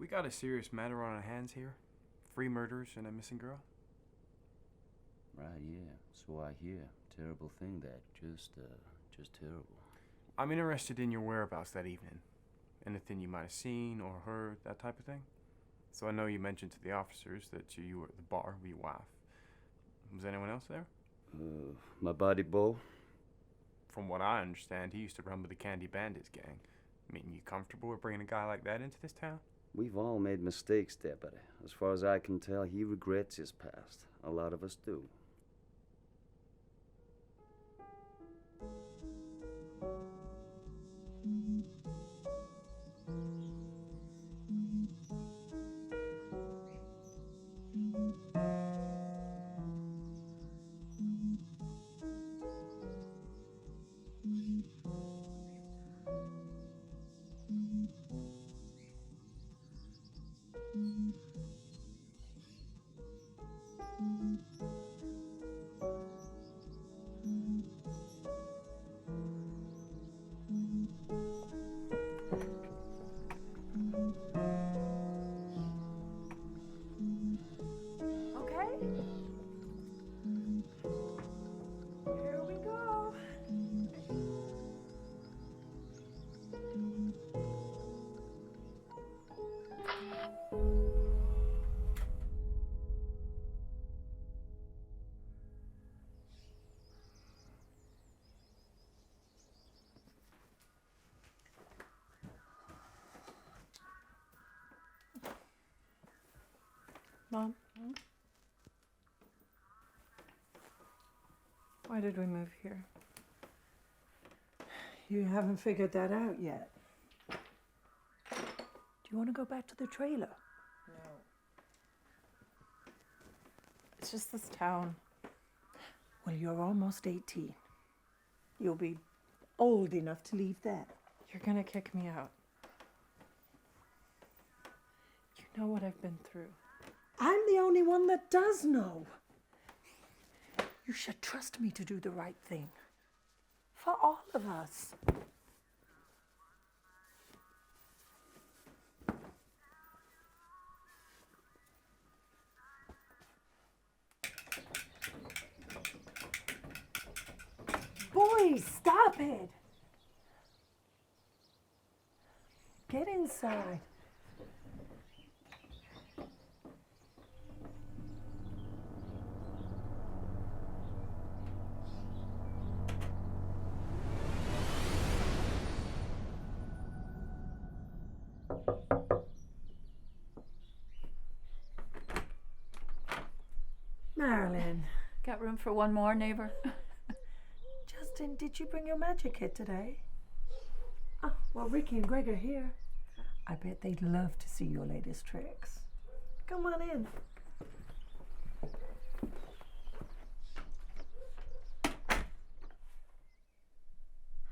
We got a serious matter on our hands here. 3 murders and a missing girl. Right, yeah. So I hear. Terrible thing that. Just terrible. I'm interested in your whereabouts that evening. Anything you might have seen or heard, that type of thing. So I know you mentioned to the officers that you were at the bar with your wife. Was anyone else there? My buddy Bo. From what I understand, he used to run with the Candy Bandits gang. I mean, you comfortable with bringing a guy like that into this town? We've all made mistakes, Deputy. As far as I can tell, he regrets his past. A lot of us do. Mom? Why did we move here? You haven't figured that out yet. Do you want to go back to the trailer? No. It's just this town. Well, you're almost 18. You'll be old enough to leave that. You're gonna kick me out. You know what I've been through. I'm the only one that does know. You should trust me to do the right thing. For all of us. Boys, stop it! Get inside. Marilyn. Got room for one more, neighbor? Justin, did you bring your magic kit today? Oh, well, Ricky and Greg are here. I bet they'd love to see your latest tricks. Come on in.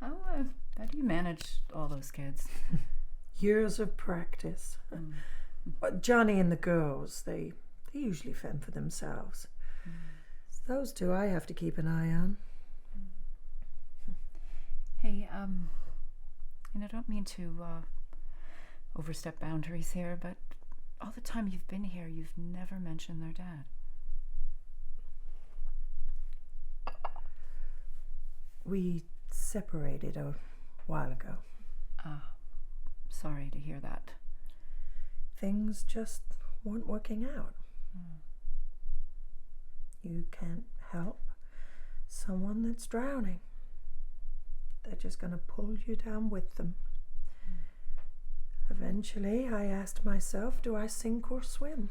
How do you manage all those kids? Years of practice. But Johnny and the girls, they usually fend for themselves. It's those two I have to keep an eye on. Hey, and I don't mean to overstep boundaries here, but all the time you've been here, you've never mentioned their dad. We separated a while ago. Sorry to hear that. Things just weren't working out. You can't help someone that's drowning. They're just going to pull you down with them. Eventually, I asked myself, do I sink or swim?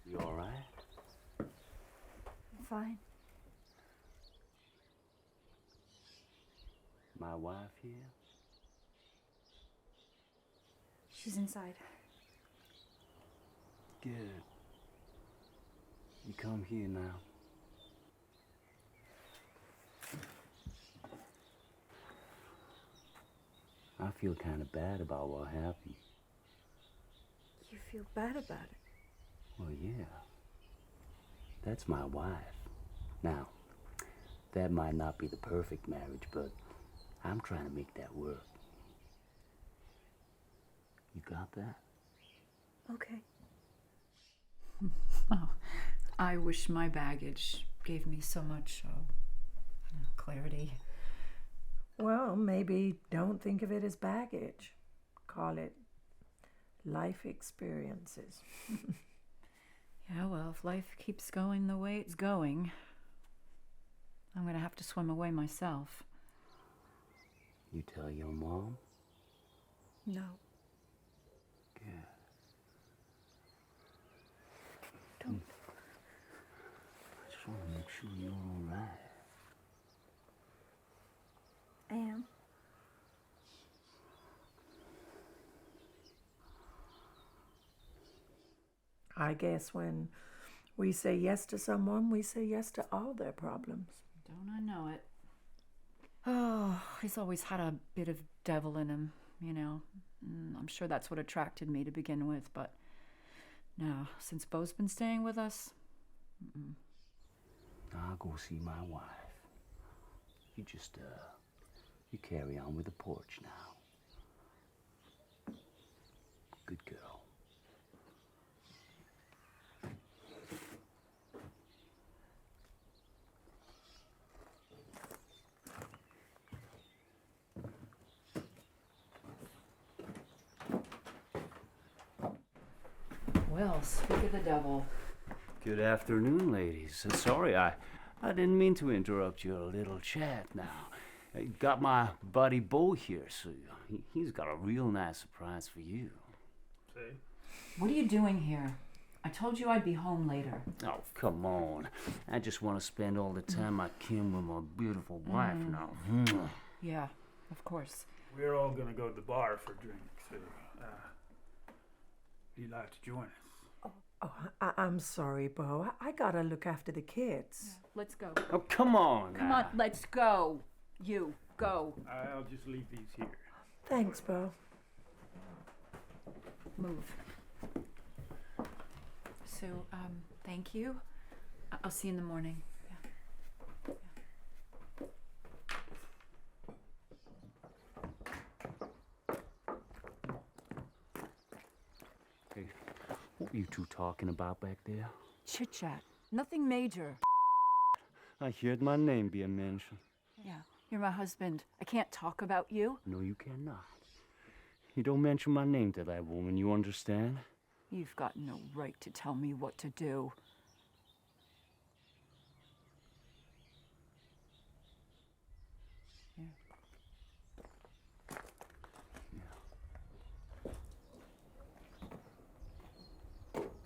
You all right? I'm fine. My wife here? She's inside. Good. You come here now. feel kind of bad about what happened. You feel bad about it? Well, yeah. That's my wife. Now, that might not be the perfect marriage, but I'm trying to make that work. You got that? Okay. Oh, I wish my baggage gave me so much clarity. Well, maybe don't think of it as baggage. Call it life experiences. Yeah, well, if life keeps going the way it's going, I'm going to have to swim away myself. You tell your mom? No. Good. Don't. I just want to make sure you're all right. I am. I guess when we say yes to someone, we say yes to all their problems. Don't I know it? Oh, he's always had a bit of devil in him, you know. I'm sure that's what attracted me to begin with, but now, since Beau's been staying with us, I'll go see my wife. You just, you carry on with the porch now. Good girl. well, speak of the devil. Good afternoon, ladies. Sorry, I didn't mean to interrupt your little chat now. I got my buddy Beau here, so he's got a real nice surprise for you. See? What are you doing here? I told you I'd be home later. Oh, come on. I just want to spend all the time I can with my beautiful wife now. Yeah, of course. We're all gonna go to the bar for drinks. So, you'd like to join us? Oh, I'm sorry, Beau. I gotta look after the kids. Let's go. Oh, come on. Come now. on, let's go. You, go. I'll just leave these here. Thanks, Beau. Move. So, thank you. I'll see you in the morning. Yeah. Hey, what were you two talking about back there? Chit chat. Nothing major. I heard my name being mentioned. Yeah, you're my husband. I can't talk about you. No, you cannot. You don't mention my name to that woman, you understand? You've got no right to tell me what to do.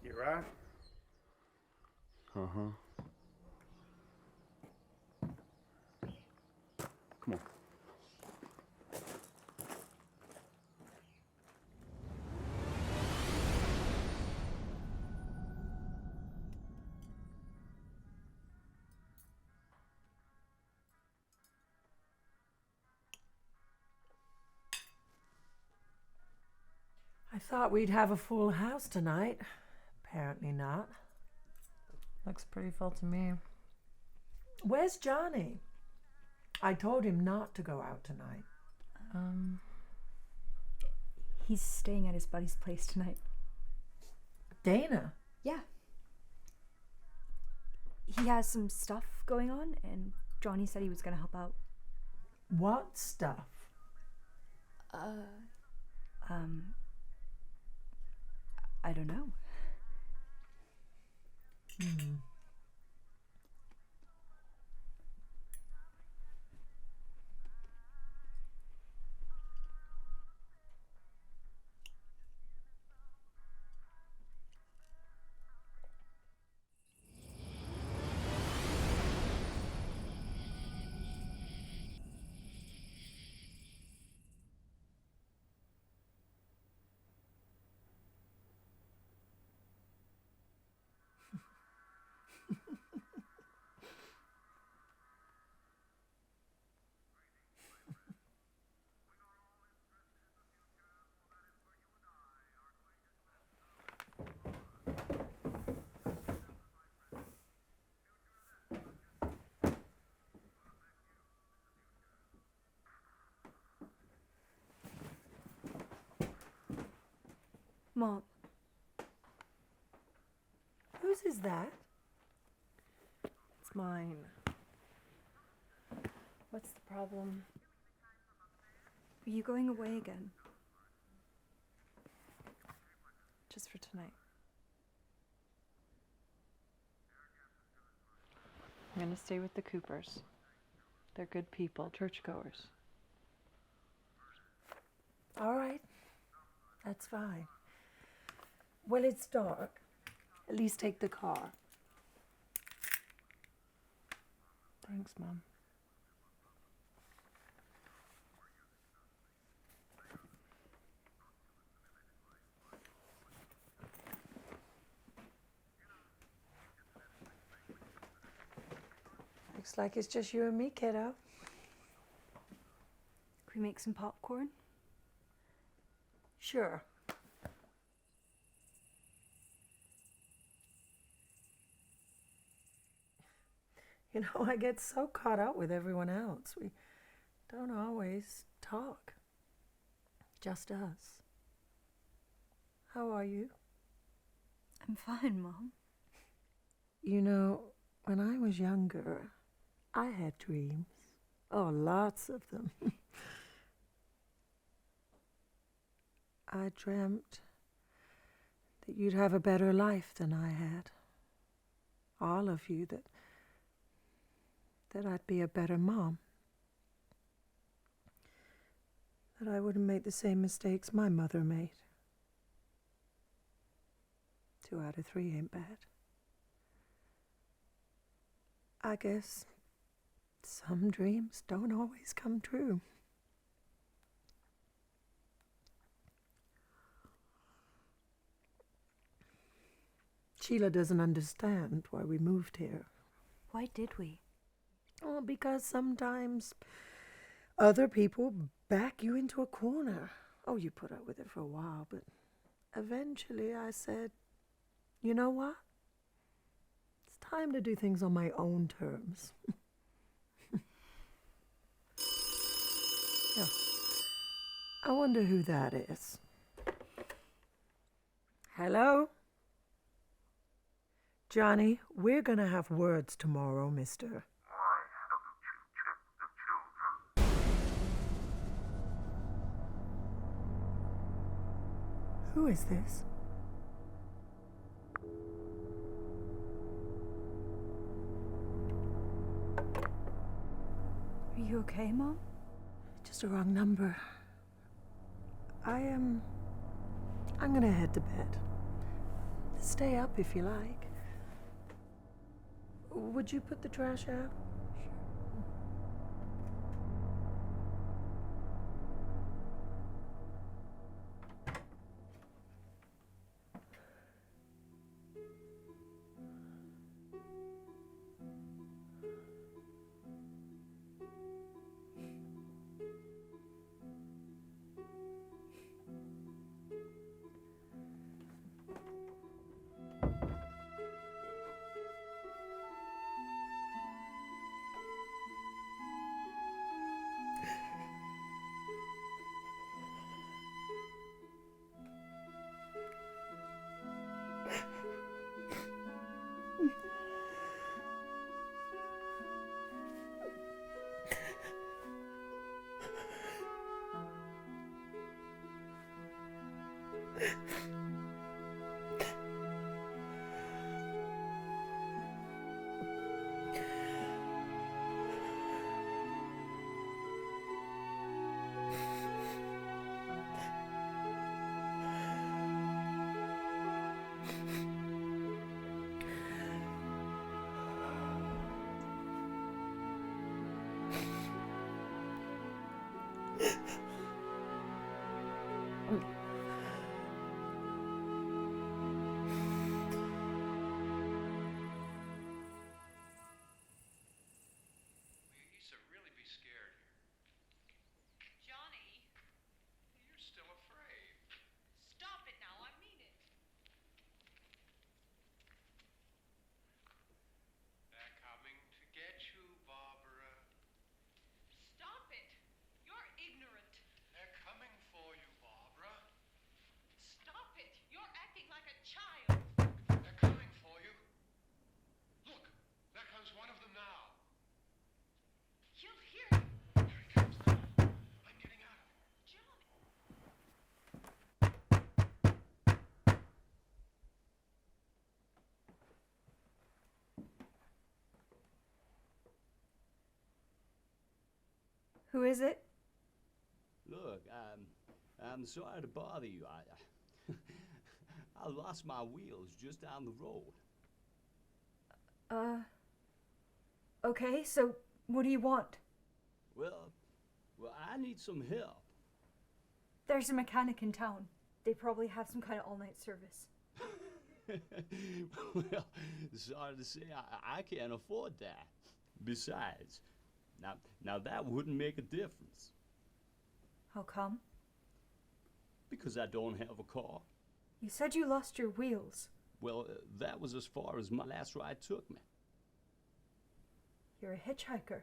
You right? Uh-huh. Come on. I thought we'd have a full house tonight. Apparently not. Looks pretty full to me. Where's Johnny? I told him not to go out tonight. He's staying at his buddy's place tonight. Dana? Yeah. He has some stuff going on, and Johnny said he was gonna help out. What stuff? I don't know. Mom, Whose is that? it's mine. What's the problem? Are you going away again? Just for tonight. I'm gonna stay with the Coopers. They're good people, churchgoers. All right. That's fine. Well, it's dark. At least take the car. Thanks, Mom. Looks like it's just you and me, kiddo. Can we make some popcorn? Sure. You know, I get so caught up with everyone else. We don't always talk. Just us. How are you? I'm fine, Mom. You know, when I was younger, I had dreams. Oh, lots of them. I dreamt that you'd have a better life than I had. All of you, that I'd be a better mom. That I wouldn't make the same mistakes my mother made. 2 out of 3 ain't bad. I guess some dreams don't always come true. Sheila doesn't understand why we moved here. Why did we? Oh, because sometimes other people back you into a corner. Oh, you put up with it for a while, but eventually I said, you know what? It's time to do things on my own terms. Yeah. I wonder who that is. Hello? Johnny, we're gonna have words tomorrow, mister. Who is this? Are you okay, Mom? Just a wrong number. I'm gonna head to bed. Stay up if you like. Would you put the trash out? Who is it? Look, I'm sorry to bother you. I lost my wheels just down the road. Okay, so what do you want? Well, I need some help. There's a mechanic in town. They probably have some kind of all-night service. Well, sorry to say, I can't afford that. Besides, now that wouldn't make a difference How come? because I don't have a car. You said you lost your wheels. Well, that was as far as my last ride took me. You're a hitchhiker.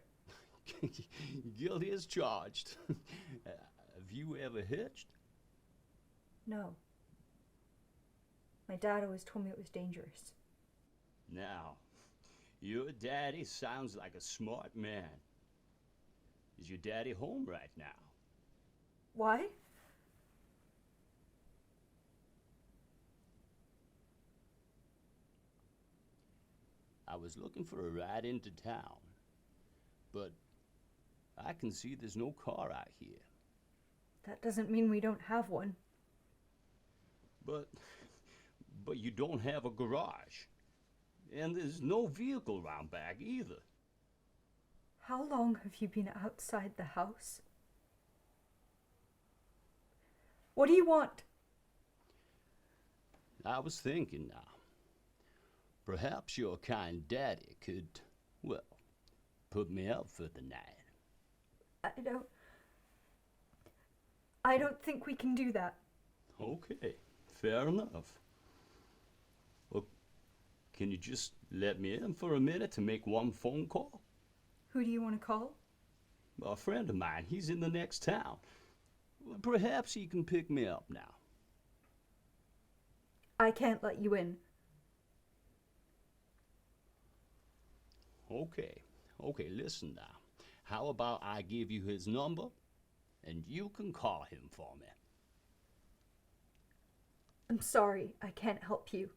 Guilty as charged. Have you ever hitched? No. My dad always told me it was dangerous. Now, your daddy sounds like a smart man. Is your daddy home right now? Why? I was looking for a ride into town, but I can see there's no car out here. That doesn't mean we don't have one. But you don't have a garage, and there's no vehicle round back either. How long have you been outside the house? What do you want? I was thinking now, perhaps your kind daddy could, well, put me up for the night. I don't think we can do that. Okay, fair enough. Well, can you just let me in for a minute to make one phone call? Who do you want to call? A friend of mine, he's in the next town. Well, perhaps he can pick me up now. I can't let you in. Okay, listen now. How about I give you his number, and you can call him for me? I'm sorry, I can't help you.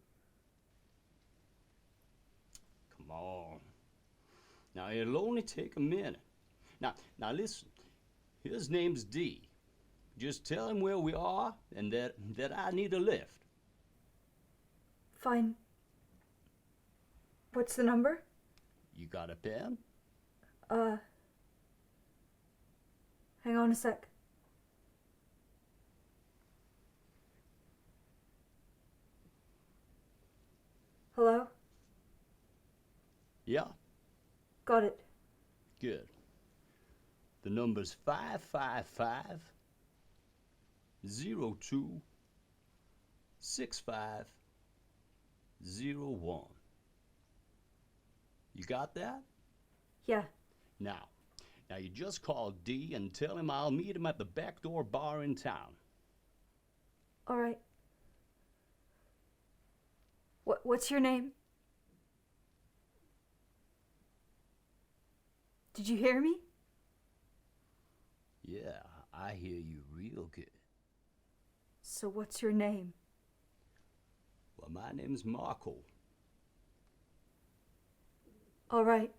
Come on. Now, it'll only take a minute. Now listen. His name's D. Just tell him where we are and that I need a lift. Fine. What's the number? You got a pen? Hang on a sec. Hello? Yeah, Got it. good. The number's 555 02 6501. You got that? Yeah. Now you just call D and tell him I'll meet him at the back door bar in town. All right. What's your name? Did you hear me? Yeah, I hear you real good. So what's your name? Well, my name's Marco. All right.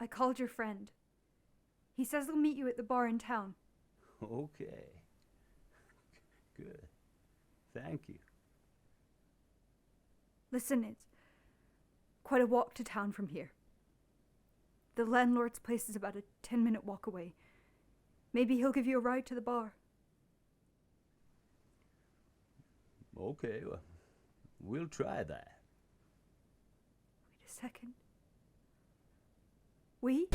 I called your friend. He says he'll meet you at the bar in town. Okay. Good. Thank you. Listen, it's quite a walk to town from here. The landlord's place is about a 10-minute walk away. Maybe he'll give you a ride to the bar. Okay, well, we'll try that. Wait a second. We?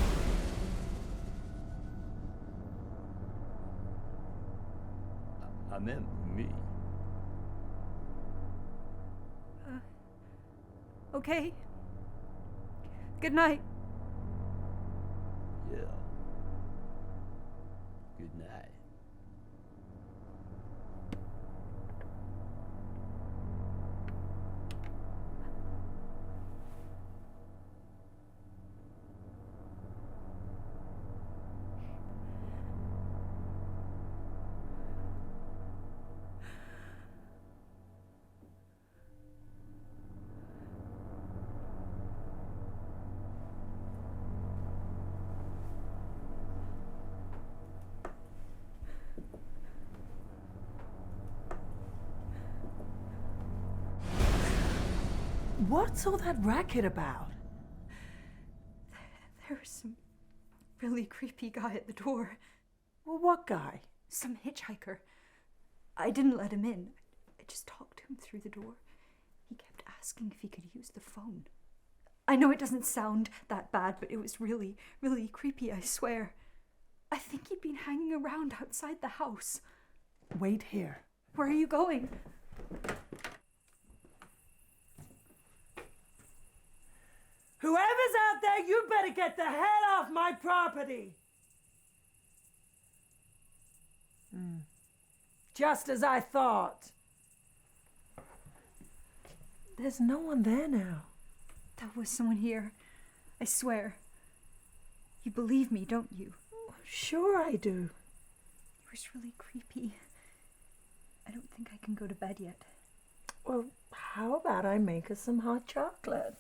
I meant me. Okay. Good night. Yeah. Good night. What's all that racket about? There was some really creepy guy at the door. Well, what guy? Some hitchhiker. I didn't let him in. I just talked to him through the door. He kept asking if he could use the phone. I know it doesn't sound that bad, but it was really, really creepy, I swear. I think he'd been hanging around outside the house. Wait here. Where are you going? Whoever's out there, you better get the hell off my property! Just as I thought. There's no one there now. There was someone here. I swear. You believe me, don't you? Sure I do. It was really creepy. I don't think I can go to bed yet. Well, how about I make us some hot chocolate?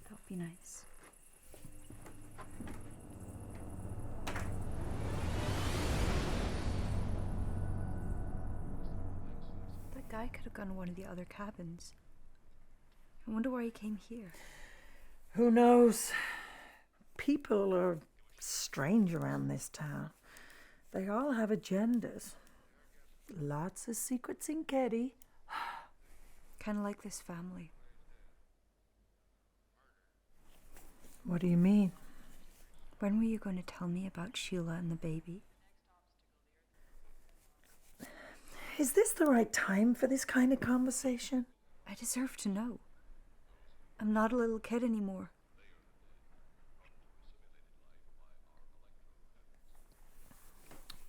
That would be nice. That guy could have gone to one of the other cabins. I wonder why he came here. Who knows? People are strange around this town. They all have agendas. Lots of secrets in Keddy. Kind of like this family. What do you mean? When were you going to tell me about Sheila and the baby? Is this the right time for this kind of conversation? I deserve to know. I'm not a little kid anymore.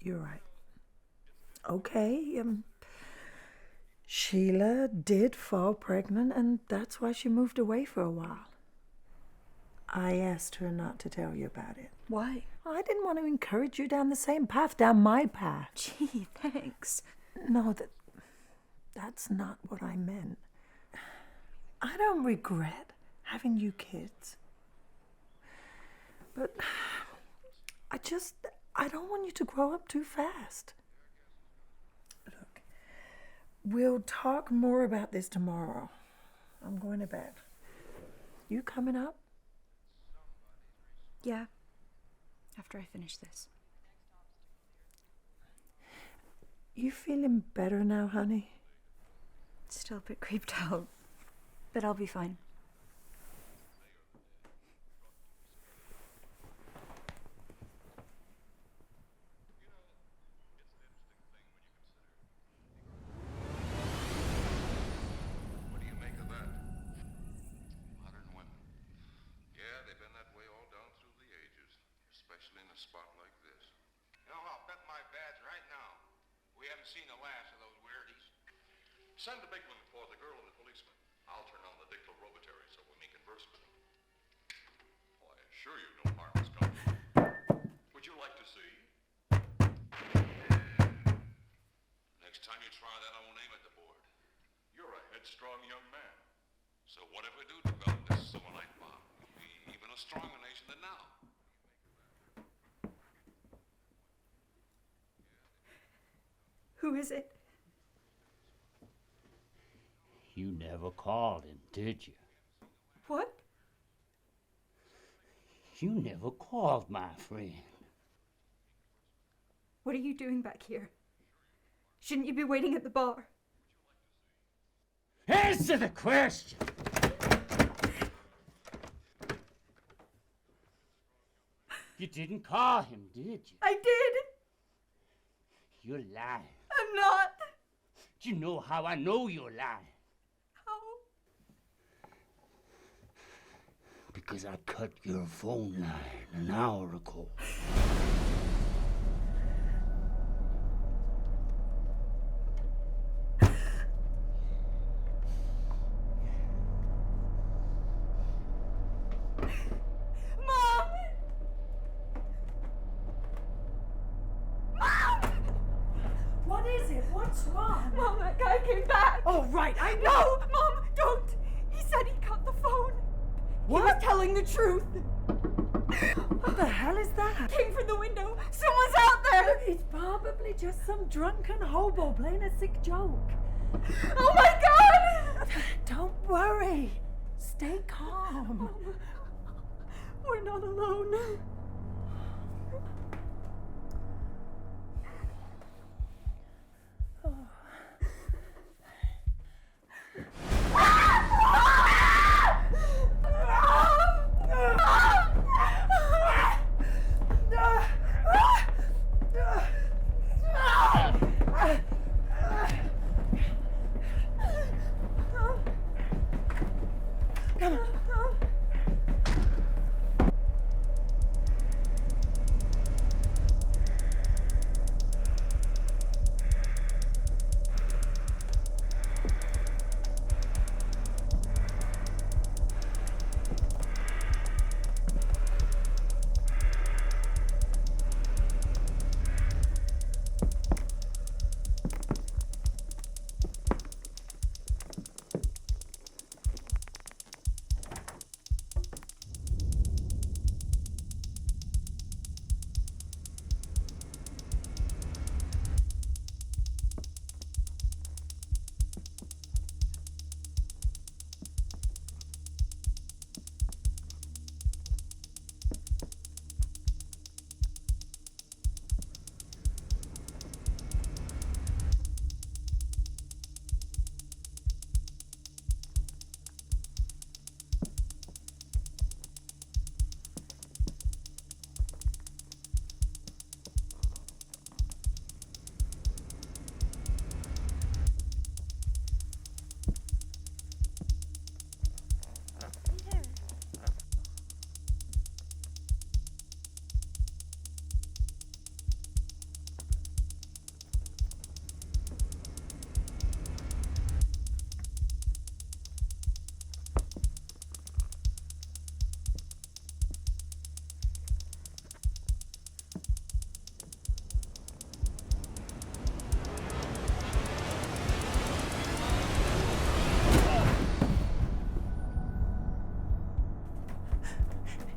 You're right. Okay, Sheila did fall pregnant, and that's why she moved away for a while. I asked her not to tell you about it. Why? I didn't want to encourage you down the same path, down my path. Gee, thanks. No, that's not what I meant. I don't regret having you kids. But I don't want you to grow up too fast. Look, we'll talk more about this tomorrow. I'm going to bed. You coming up? Yeah. After I finish this. You feeling better now, honey? Still a bit creeped out. But I'll be fine. What do you make of that? Modern women. Yeah, they've been that way all down through the ages, especially in a spot like this. You know, I'll bet my badge right now we haven't seen the last of those weirdies. Send the big one for the girl and the policeman. I'll turn on the dictorobatary so we may converse with them. Oh, I assure you no harm has come. Would you like to see? Next time you try that, I won't aim at the board. You're a headstrong young man. So what if we do develop this selenite bomb? You'll be even a a stronger nation than now. Who is it? You never called him, did you? What? You never called, my friend. What are you doing back here? Shouldn't you be waiting at the bar? Answer the question! You didn't call him, did you? I did! You're lying. I'm not! Do you know how I know you're lying? How? Because I cut your phone line an hour ago. Mom! Mom! What is it? What's wrong? Mom, that guy came back! Oh, right, I know. No! Mom, don't! He said he cut the phone! What? He was telling the truth! What the hell is that? Came from the window! Someone's out there! It's probably just some drunken hobo playing a sick joke. Oh my god! Don't worry. Stay calm. We're not alone.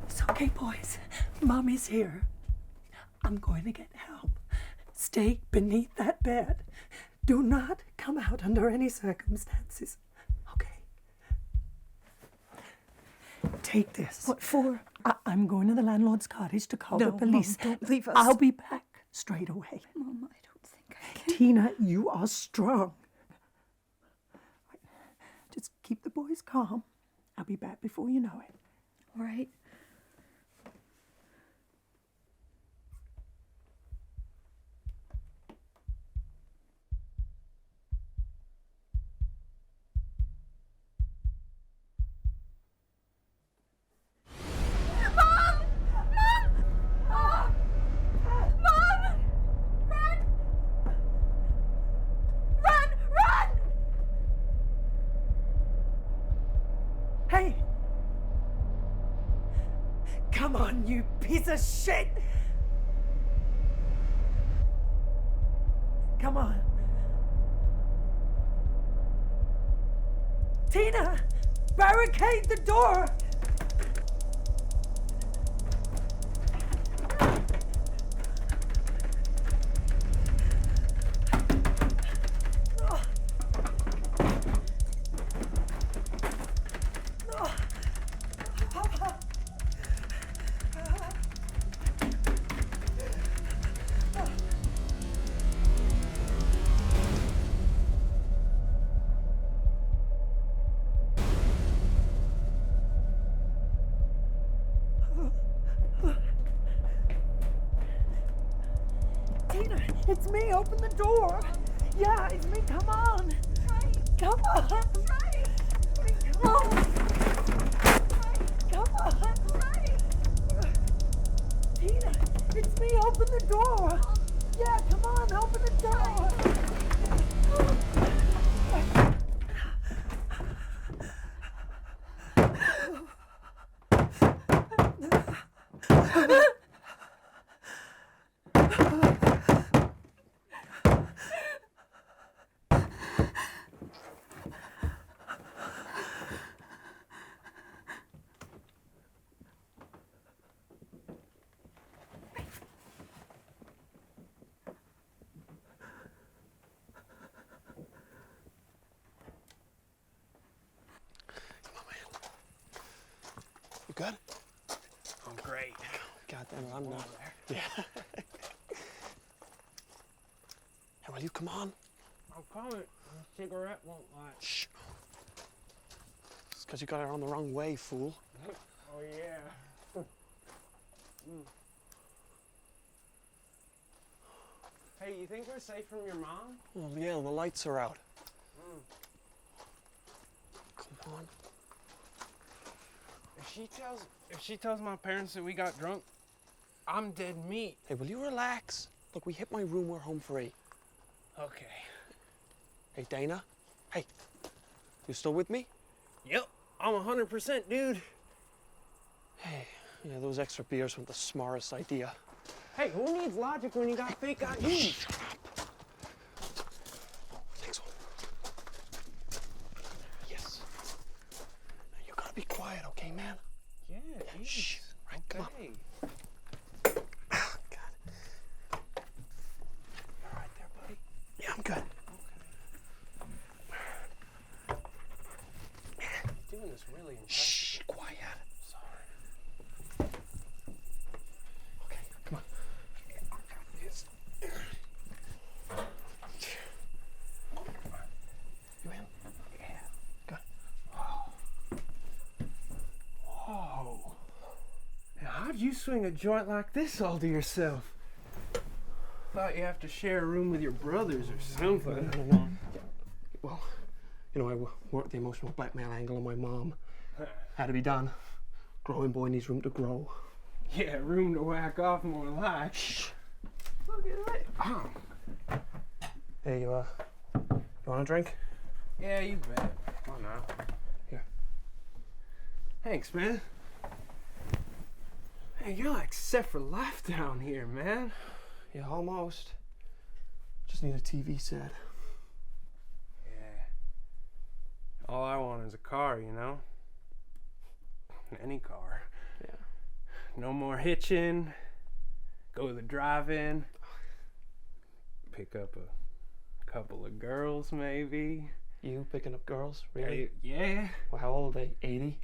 It's okay, boys. Mommy's here. I'm going to get help. Stay beneath that bed. Do not come out under any circumstances. Okay? Take this. What for? I'm going to the landlord's cottage to call No, the police. Mom, don't leave us. I'll be back straight away. Mom, I don't think I can. Tina, you are strong. Just keep the boys calm. I'll be back before you know it. All right. Hey! Come on, you piece of shit! Come on. Tina! Barricade the door! Tina, it's me. Open the door. Yeah, it's me. Come on. Come on. Come on. Come on. Tina, it's me. Open the door. Yeah, come on. Open the door. You good? I'm great. God damn it, I'm not. Yeah. Hey, will you come on? I'll call it. The cigarette won't light. Shh. It's because you got it on the wrong way, fool. Oh, yeah. Hey, you think we're safe from your mom? Well, yeah, the lights are out. Come on. If she tells my parents that we got drunk, I'm dead meat. Hey, will you relax? Look, we hit my room, we're home free. Okay. Hey, Dana. Hey, you still with me? Yep, I'm 100%, dude. Hey, yeah, those extra beers weren't the smartest idea. Hey, who needs logic when you got fake IDs? Shut up. Next one. Yes. Now you gotta be quiet, okay, man? Yeah, Shh. Right, come on. okay. Ah, God. You all right there, buddy? Yeah, I'm good. Doing this really impressive. Shh, quiet. Sorry. Okay, come on. Yes. You in? Yeah. Good. Whoa. Now, how'd you swing a joint like this all to yourself? Thought you have to share a room with your brothers or something. No. Well, you know, I worked the emotional blackmail angle on my mom. Had to be done. Growing boy needs room to grow. Yeah, room to whack off more like. Shh. Look at that. Oh. Hey, you want a drink? Yeah, you bet. Oh, no. Here. Thanks, man. Hey, you're like set for life down here, man. Yeah, almost. Just need a TV set. Yeah. All I want is a car, you know? Any car. Yeah. No more hitching. Go to the drive-in. Pick up a couple of girls, maybe. You picking up girls? Really? Hey, yeah. Well, how old are they? 80?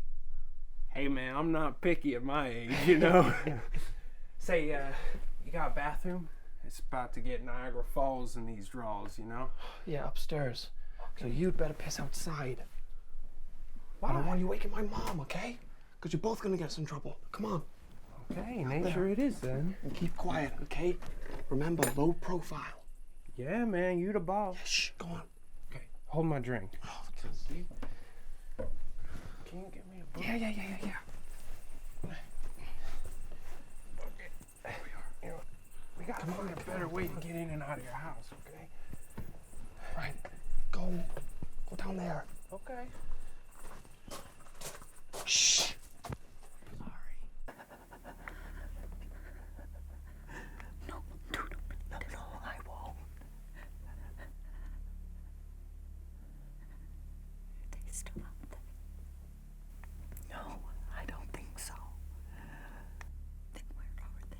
Hey, man, I'm not picky at my age, you know? Say, you got a bathroom? It's about to get Niagara Falls in these draws, you know? Yeah, upstairs. So you'd better piss outside. Why? I don't want you waking my mom, okay? Because you're both gonna get us in trouble. Come on. Okay, nature it is then. And keep quiet, okay? Remember, low profile. Yeah, man, you the boss. Shh, go on. Okay, hold my drink. Oh, See? Can you get me a book? yeah. Okay. You know, we gotta find a better way to get in and out of your house, okay? Right. Go down there. Okay. Shh. They still out there? No, I don't think so. Then where are they?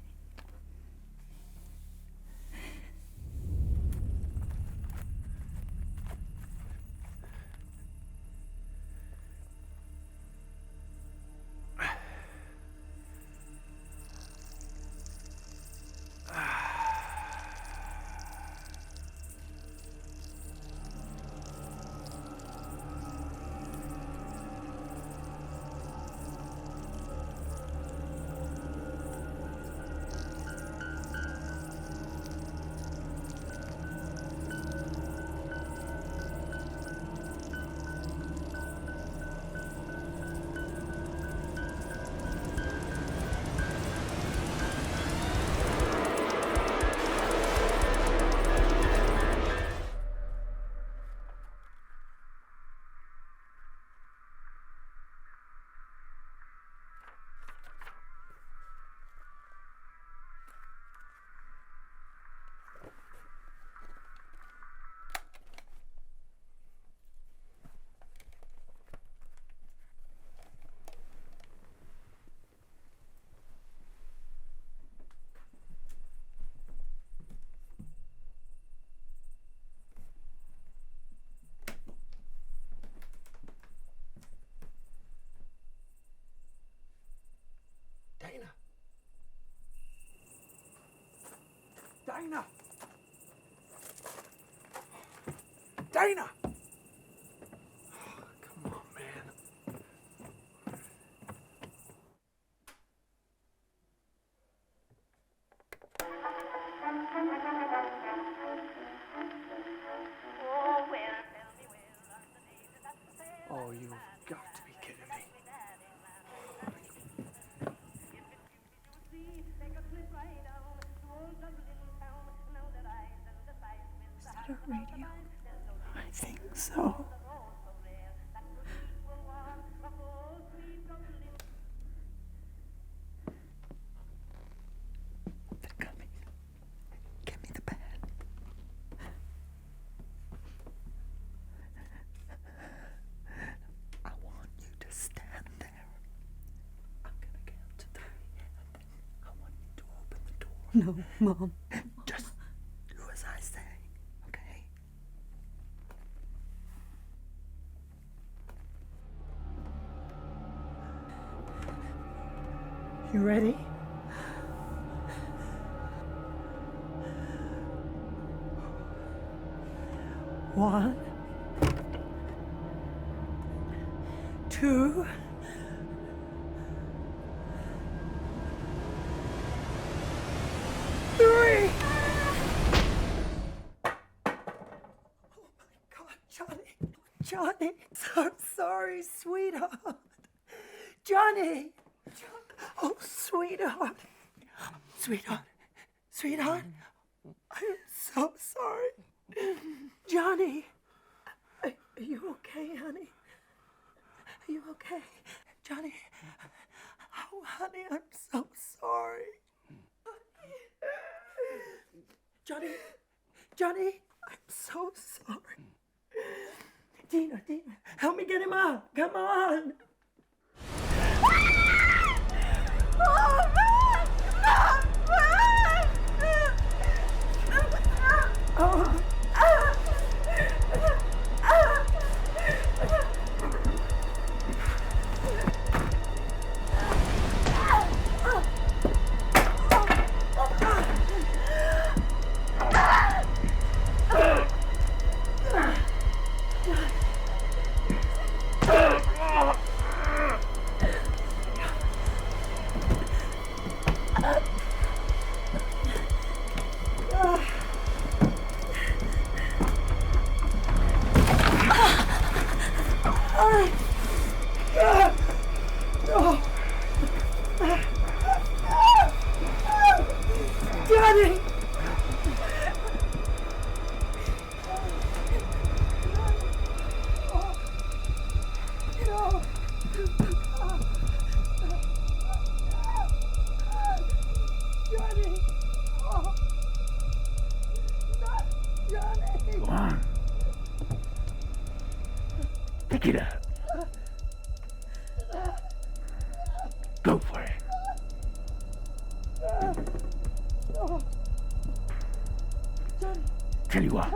Dana! Dana! Come on, man. Oh, you've got to be kidding me. Is that a radio? I think so. They're coming. Give me the pad. I want you to stand there. I'm gonna count to 3, and then I want you to open the door. No, Mom. Just do as I say, okay? You ready? One, 2, 3. Oh my God, Johnny. Johnny. So sorry, sweetheart. Johnny. Oh, sweetheart. Sweetheart. Sweetheart. I'm so sorry. Johnny. Are you okay, honey? Are you okay? Johnny. Oh, honey, I'm so sorry. Johnny. Johnny, I'm so sorry. Dina, help me get him up. Come on. Oh. Johnny! Go on. Pick it up. Go for it. Tell you what,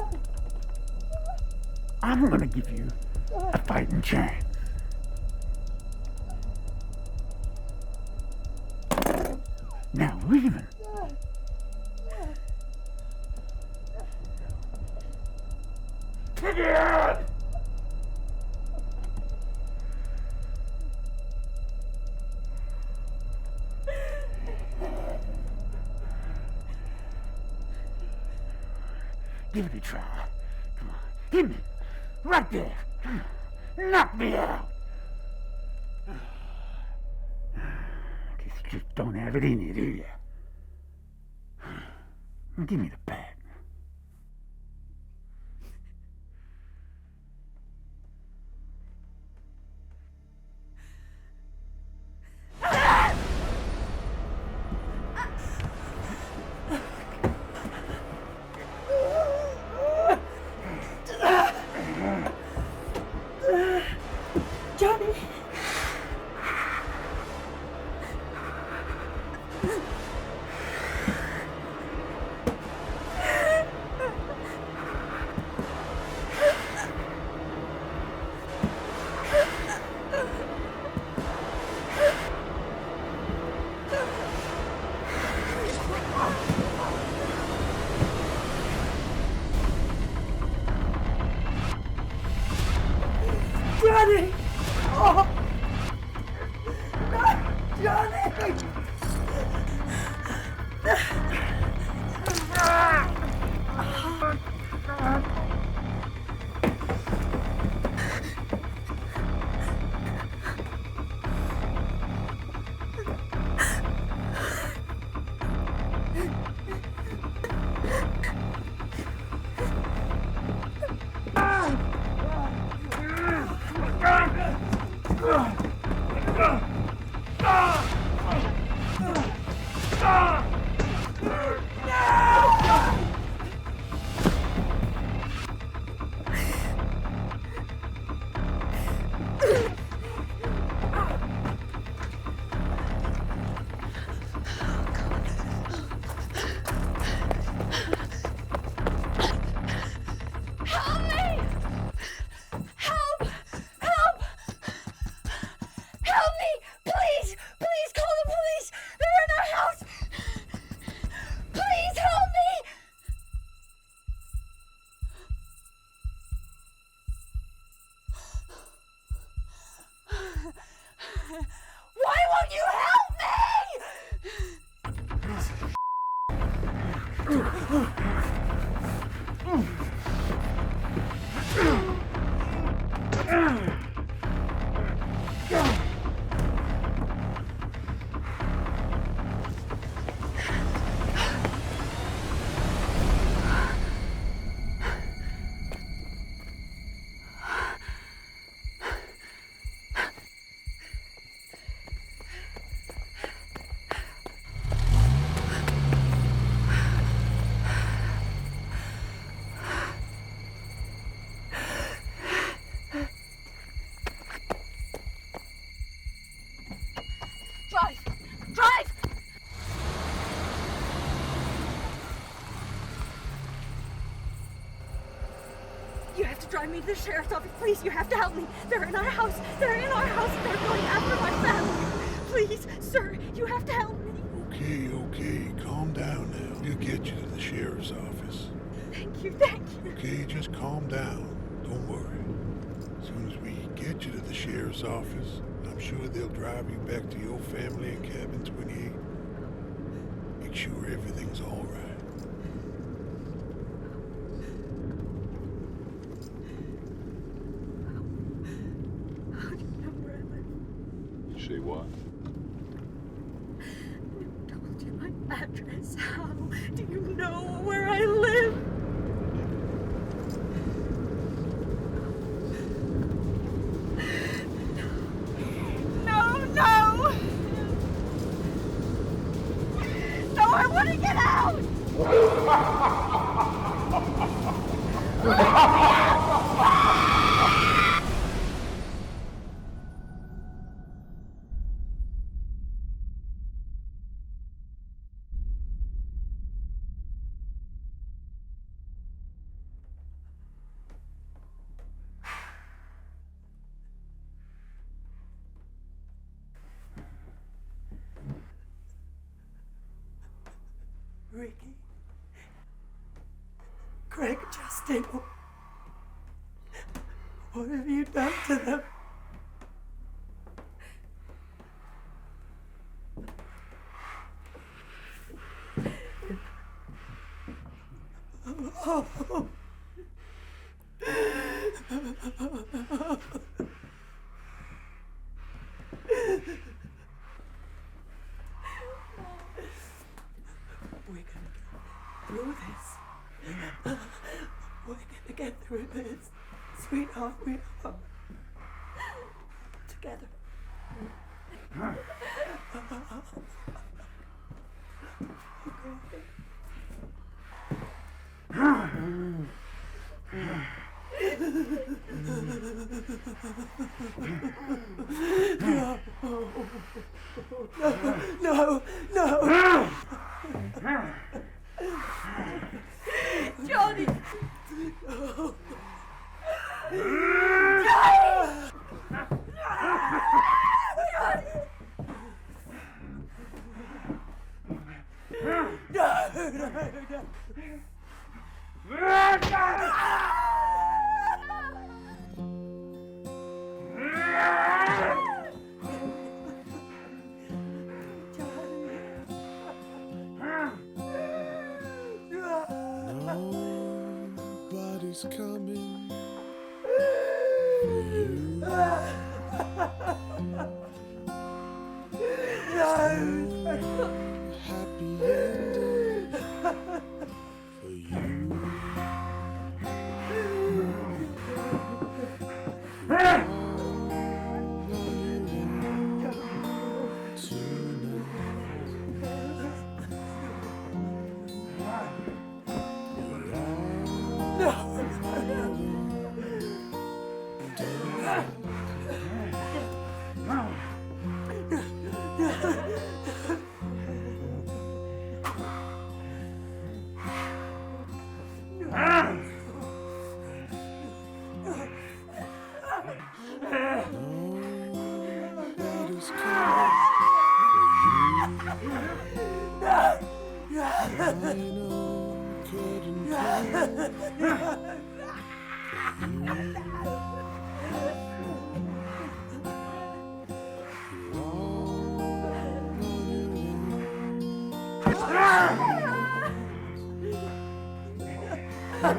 I'm gonna give you a fighting chance. Now leaving. Pick it up! Give it a try. Come on. Hit me. Right there. Come on. Knock me out. Guess you just don't have it in you, do you? Give me the bat. Johnny! Drive! Drive! You have to drive me to the sheriff's office. Please, you have to help me. They're in our house. They're in our house. They're going after my family. Please, sir, you have to help me. Okay, calm down now. We'll get you to the sheriff's office. Thank you, thank you. Okay, just calm down. Don't worry. As soon as we get you to the sheriff's office, I'm sure they'll drive you back to your family in cabin 28. Make sure everything's all right. How do you know where I live? Say what? I told you my address. How do you know where I live? No! No, I want to get out! Ricky. Craig Justin. What have you done to them? Oh. We're gonna get through this. We're gonna get through this. Sweetheart, we are. Together. No. Johnny! No. Nobody's coming for you. Happy ending for you. Nobody's coming for you. I know couldn't come for you. I'm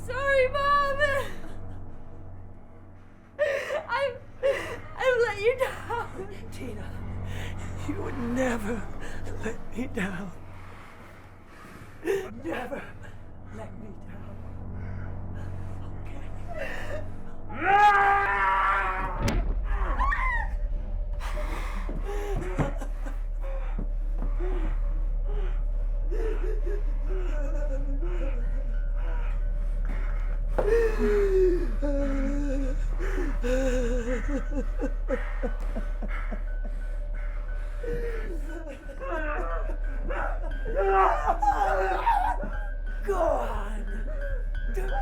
sorry, Mom. I've let you down. Tina, you would never let me down. Never let me down. Go on. Do it.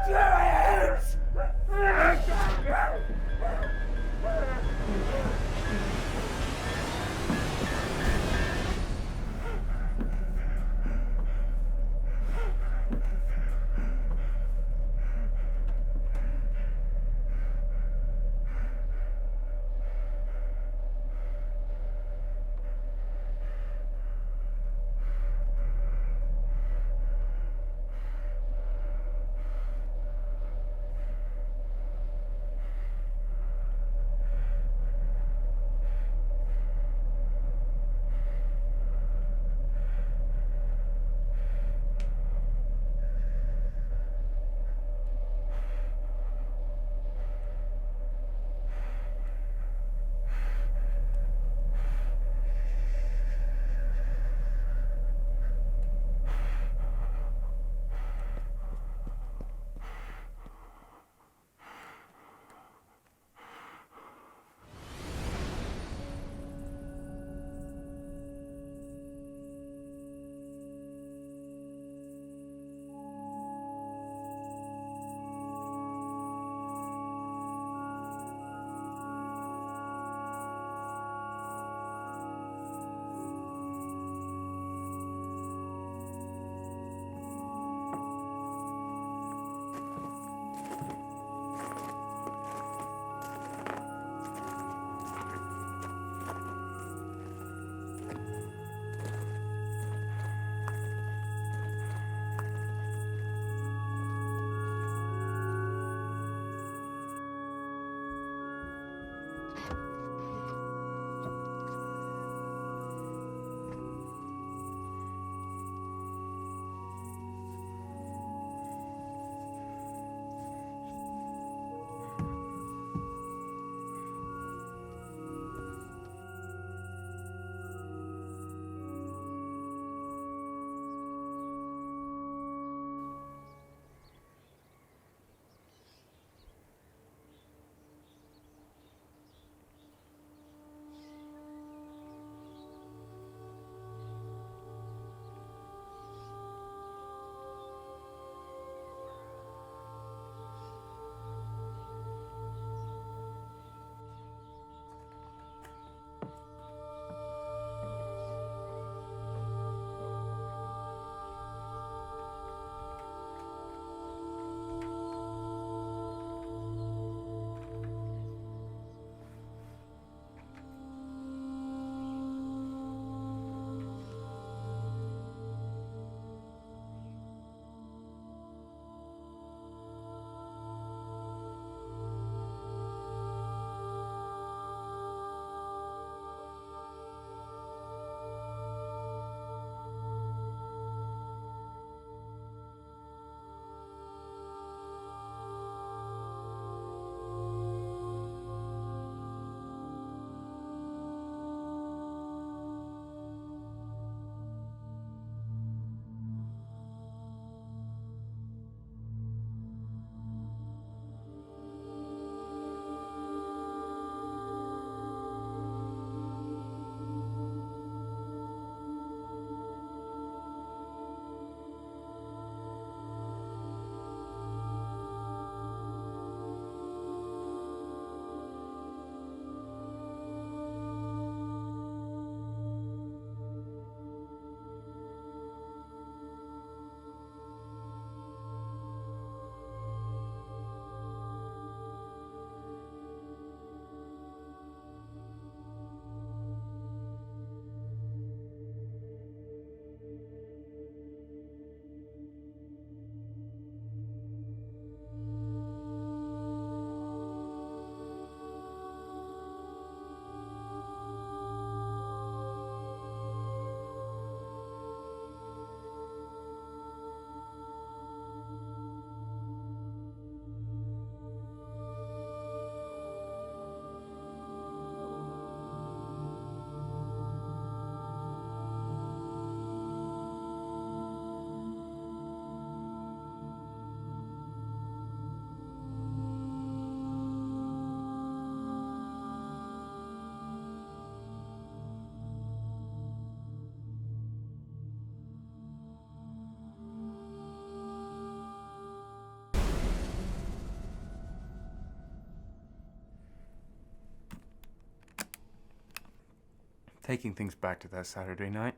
Taking things back to that Saturday night,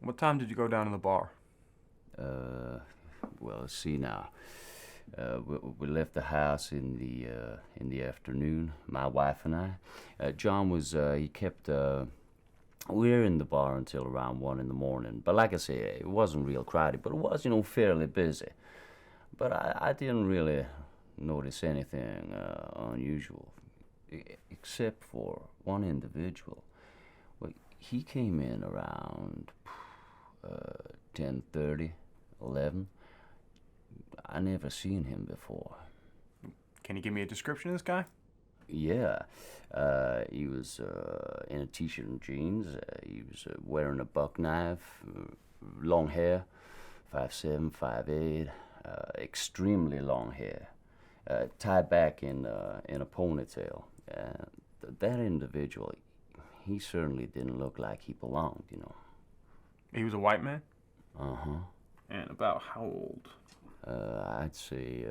what time did you go down to the bar? Well, let's see now. We left the house in the afternoon, my wife and I. John was, he kept, we were in the bar until around 1 in the morning. But like I say, it wasn't real crowded, but it was, fairly busy. But I didn't really notice anything unusual, except for one individual. Well, he came in around 10:30, 11. I never seen him before. Can you give me a description of this guy? Yeah, he was in a t-shirt and jeans. He was wearing a buck knife, long hair, 5'7", 5'8", extremely long hair, tied back in a ponytail. That individual, he certainly didn't look like he belonged, He was a white man? Uh-huh. And about how old? I'd say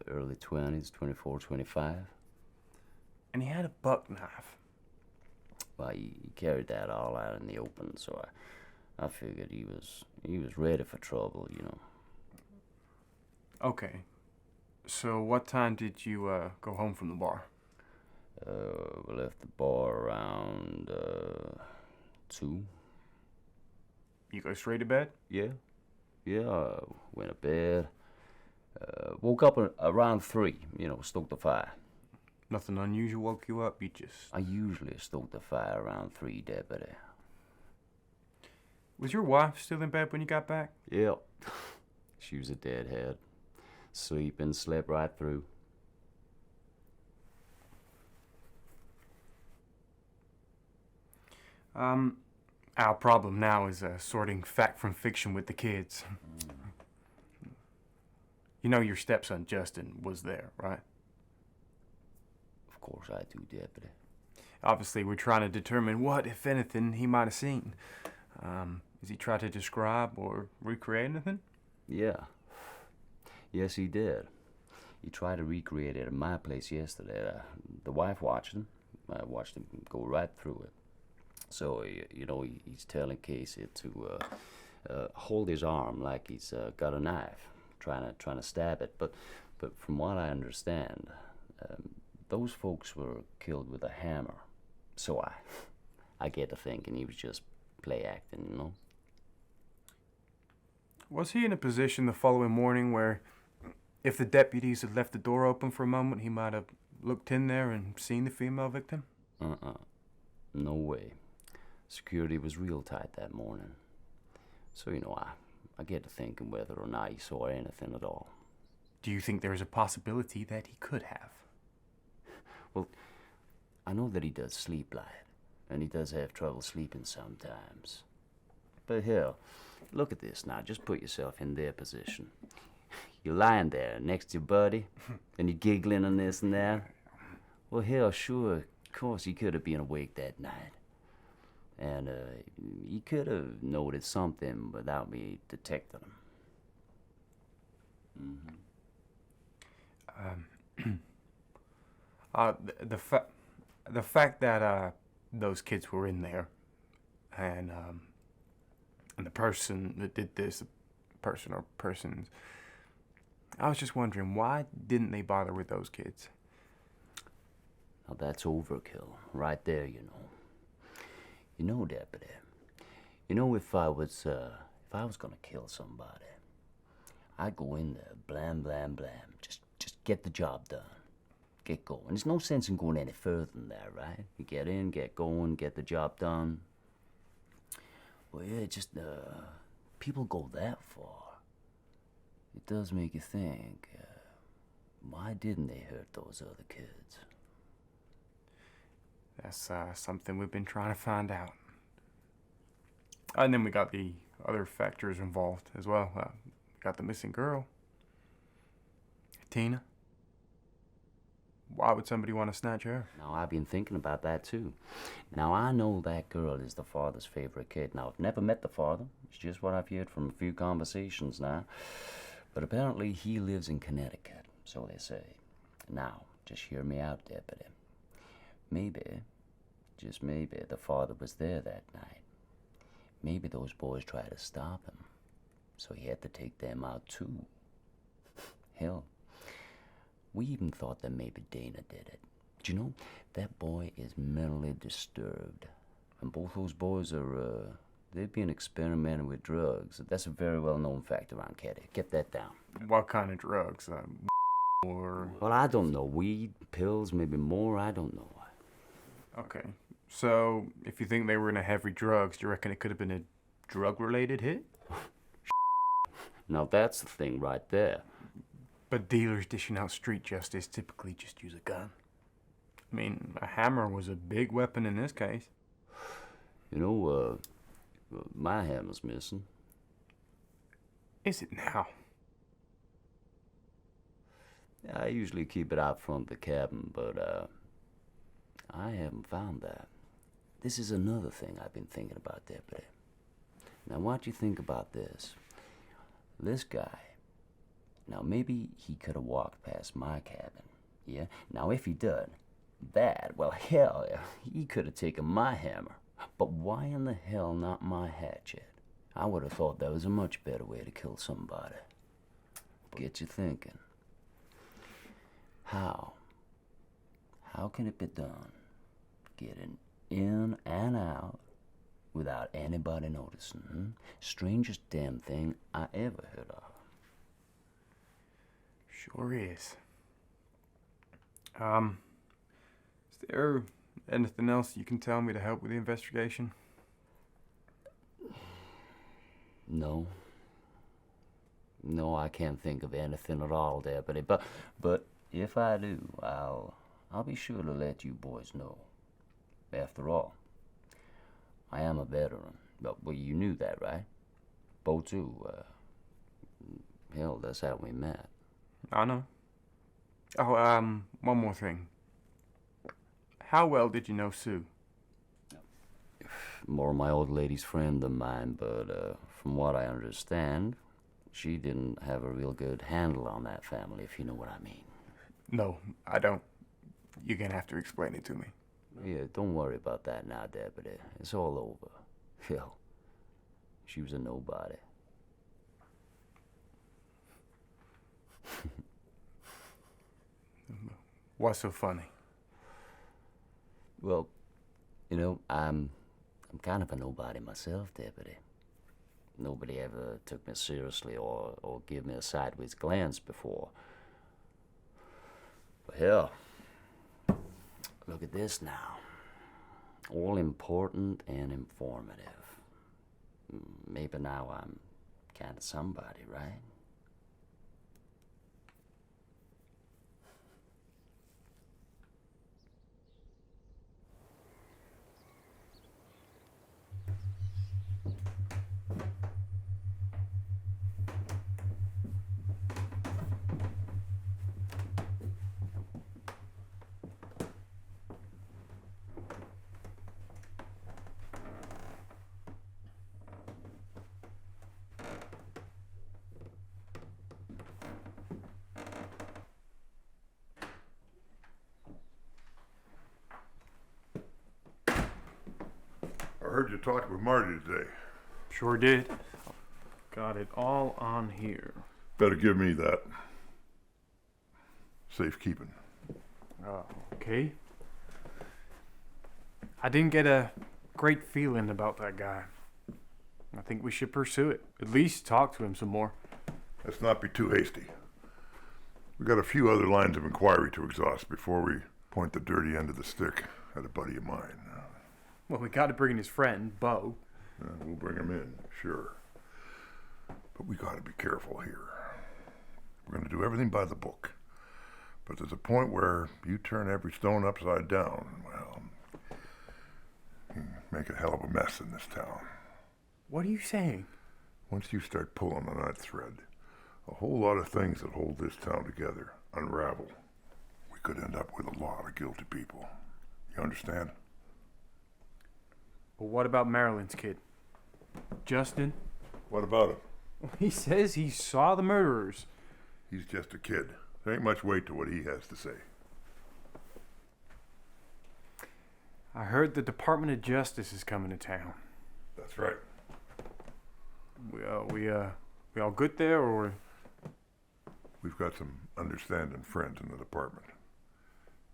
early 20s, 24, 25. And he had a buck knife. Well, he carried that all out in the open, so I figured he was ready for trouble, Okay. So what time did you go home from the bar? We left the bar around 2. You go straight to bed? Yeah, went to bed. Woke up around 3, stoked the fire. Nothing unusual woke you up? I usually stoke the fire around 3, Deputy. Was your wife still in bed when you got back? Yep. She was a deadhead. Sleeping, slept right through. Our problem now is sorting fact from fiction with the kids. Your stepson, Justin, was there, right? Of course I do, Deputy. Obviously, we're trying to determine what, if anything, he might have seen. Has he tried to describe or recreate anything? Yeah. Yes, he did. He tried to recreate it at my place yesterday. The wife watched him. I watched him go right through it. So, he's telling Casey to hold his arm like he's got a knife, trying to stab it. But from what I understand, those folks were killed with a hammer. So I get to thinking he was just play acting, Was he in a position the following morning where, if the deputies had left the door open for a moment, he might have looked in there and seen the female victim? No way. Security was real tight that morning. So, I get to thinking whether or not he saw anything at all. Do you think there is a possibility that he could have? Well, I know that he does sleep light, and he does have trouble sleeping sometimes. But hell, look at this now. Just put yourself in their position. You're lying there next to your buddy, and you're giggling and this and that. Well, hell, sure, of course he could have been awake that night. And he could have noticed something without me detecting him. The fact that those kids were in there, and the person that did this, person or persons, I was just wondering, why didn't they bother with those kids? Now that's overkill, right there, Deputy. If I was gonna kill somebody, I'd go in there, blam, blam, blam. Just get the job done. Get going. There's no sense in going any further than that, right? You get in, get going, get the job done. Well, yeah, people go that far. It does make you think, why didn't they hurt those other kids? That's something we've been trying to find out. And then we got the other factors involved as well. Got the missing girl, Tina. Why would somebody want to snatch her? Now, I've been thinking about that, too. Now, I know that girl is the father's favorite kid. Now, I've never met the father. It's just what I've heard from a few conversations now. But apparently, he lives in Connecticut, so they say. Now, just hear me out, Deputy. Maybe, just maybe, the father was there that night. Maybe those boys tried to stop him, so he had to take them out too. Hell, we even thought that maybe Dana did it. Do you know, that boy is mentally disturbed. And both those boys are, they've been experimenting with drugs. That's a very well-known fact around Caddy. Get that down. What kind of drugs? Or... Well, I don't know. Weed, pills, maybe more, I don't know. Okay. So, if you think they were in a heavy drugs, do you reckon it could have been a drug-related hit? Now that's the thing right there. But dealers dishing out street justice typically just use a gun. I mean, a hammer was a big weapon in this case. You know, my hammer's missing. Is it now? I usually keep it out front of the cabin, but, I haven't found that. This is another thing I've been thinking about, Deputy. Now, what do you think about this? This guy, now maybe he could have walked past my cabin, yeah? Now, if he did, well, hell, he could have taken my hammer. But why in the hell not my hatchet? I would have thought that was a much better way to kill somebody. Get you thinking. How? How can it be done? Getting in and out without anybody noticing. Strangest damn thing I ever heard of. Sure is. Is there anything else you can tell me to help with the investigation? No. No, I can't think of anything at all, Deputy. But if I do, I'll be sure to let you boys know. After all, I am a veteran. Well, you knew that, right? Bo too. Hell, that's how we met. I know. Oh, one more thing. How well did you know Sue? More my old lady's friend than mine, but from what I understand, she didn't have a real good handle on that family, if you know what I mean. No, I don't. You're gonna have to explain it to me. Yeah, don't worry about that now, Deputy. It's all over. Hell, she was a nobody. What's so funny? Well, you know, I'm kind of a nobody myself, Deputy. Nobody ever took me seriously or gave me a sideways glance before. But hell, look at this now. All important and informative. Maybe now I'm kind of somebody, right? I heard you talking with Marty today. Sure did. Got it all on here. Better give me that. Safekeeping. Okay. I didn't get a great feeling about that guy. I think we should pursue it. At least talk to him some more. Let's not be too hasty. We got a few other lines of inquiry to exhaust before we point the dirty end of the stick at a buddy of mine. Well, we got to bring in his friend, Bo. We'll bring him in, sure. But we got to be careful here. We're going to do everything by the book. But there's a point where you turn every stone upside down, well, you make a hell of a mess in this town. What are you saying? Once you start pulling on that thread, a whole lot of things that hold this town together unravel. We could end up with a lot of guilty people. You understand? But what about Marilyn's kid? Justin? What about him? He says he saw the murderers. He's just a kid. There ain't much weight to what he has to say. I heard the Department of Justice is coming to town. That's right. We all good there, or? We've got some understanding friends in the department.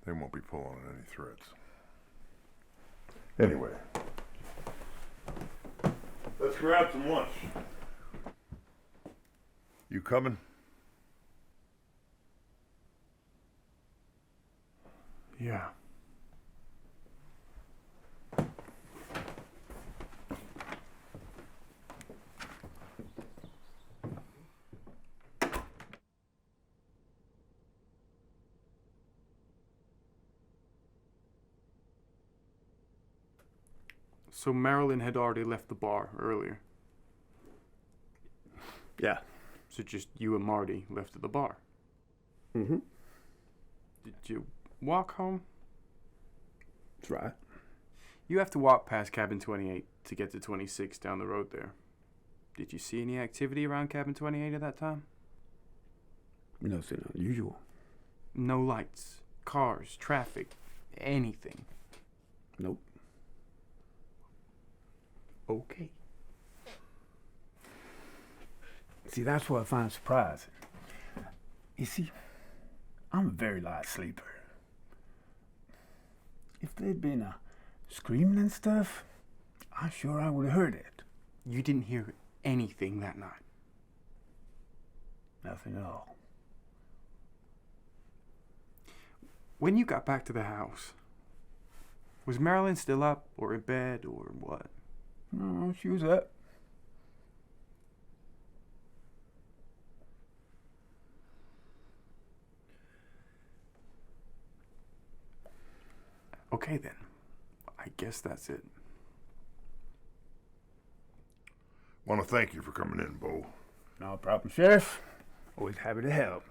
They won't be pulling any threats. Anyway, let's grab some lunch. You coming? Yeah. So Marilyn had already left the bar earlier. Yeah. So just you and Marty left at the bar. Mm-hmm. Did you walk home? That's right. You have to walk past Cabin 28 to get to 26 down the road there. Did you see any activity around Cabin 28 at that time? Nothing unusual. No lights, cars, traffic, anything. Nope. Okay. See, that's what I find surprising. You see, I'm a very light sleeper. If there'd been a screaming and stuff, I'm sure I would have heard it. You didn't hear anything that night? Nothing at all. When you got back to the house, was Marilyn still up or in bed or what? No, she was up. Okay then. I guess that's it. Want to thank you for coming in, Bo. No problem, Sheriff. Always happy to help.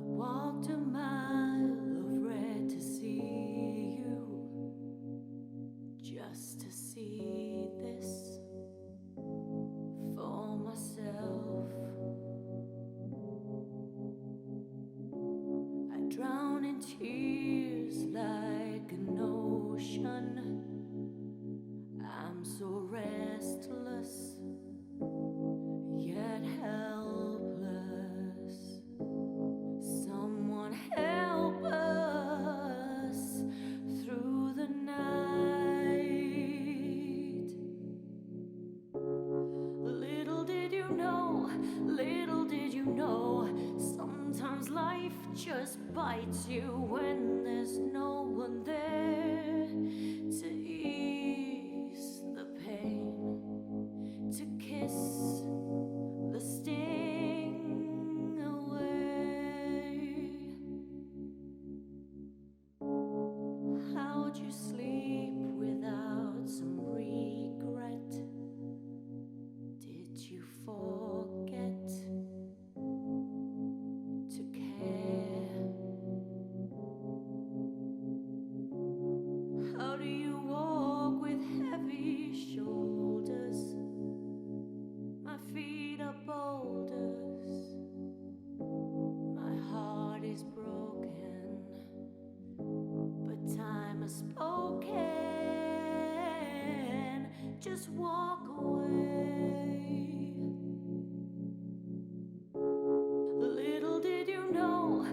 Walked a mile of red to see you, just to see this for myself. I drown in tears like an ocean. I'm so restless, yet helpless. Someone help us through the night. Little did you know, sometimes life just bites you when there's no one there to ease the pain, to kiss the sting away. How'd you sleep without some regret? Did you forget to care? How do you walk with heavy shoulders? My feet are boulders. My heart is broken, but time has spoken. Just walk away. Little did you know,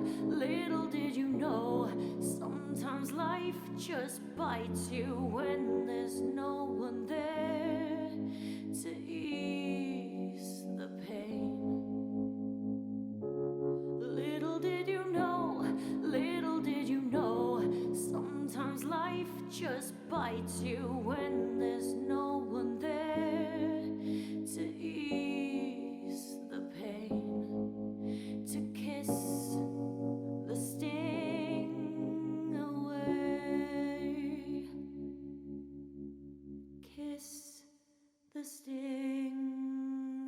sometimes life just bites you when there's no one there to ease the pain. Little did you know, sometimes life just bites you when there's no one there to ease the pain, to kiss the sting away. Kiss the sting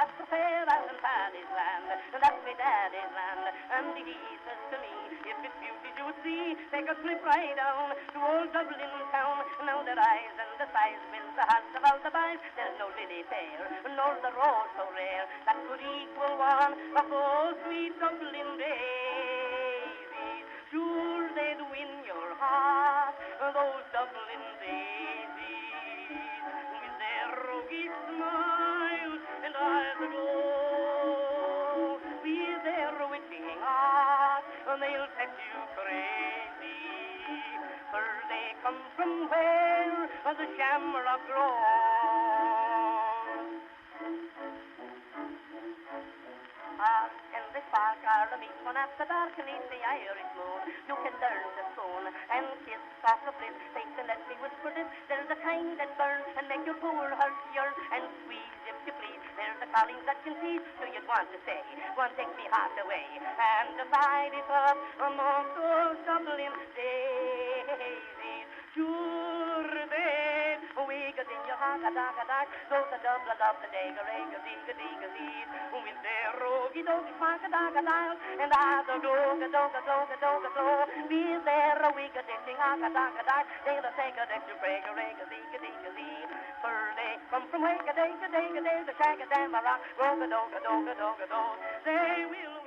that's the fair out in Paddy's land, and that's my daddy's land. And he says to me, if it's beauties you would see, take a slip right down to old Dublin town. Now the rise and the size with the hearts of all the boys, there's no lily fair, nor the rose so rare, that could equal one of those sweet Dublin daisies. Sure they'd win your heart, those Dublin daisies, with their roguish smile and eyes aglow, with their witching art, they'll set you crazy. For they come from where the shamrock grows. And the spark are the meat one after dark beneath the Irish moon. You can learn the stone and kiss soft of bliss. Take and let me whisper this. There's a kind that burn and make your poor heart yearn and squeeze if you please. There's a calling that can tease. Do you want to say? One take me heart away and divide it up among those Dublin daisies. Sure they wiggled in your heart, a dark, so the Dublin of the day, ga-ray-ga-dee-ga-dee-ga-dee, with their rogy-dogy, spark-a-dag-a-dial, and a-do-ga-do-ga-do-ga-do-ga-do, be there a wiggle-ding, a-ga-dag-a-dag, they'll take a deck to pray-ga-ray-ga-dee-ga-dee-ga-dee, for they come from way-ga-day-ga-day-ga-day, the shag-a-dam-a-rock, roga-doga-doga-doga-do, they will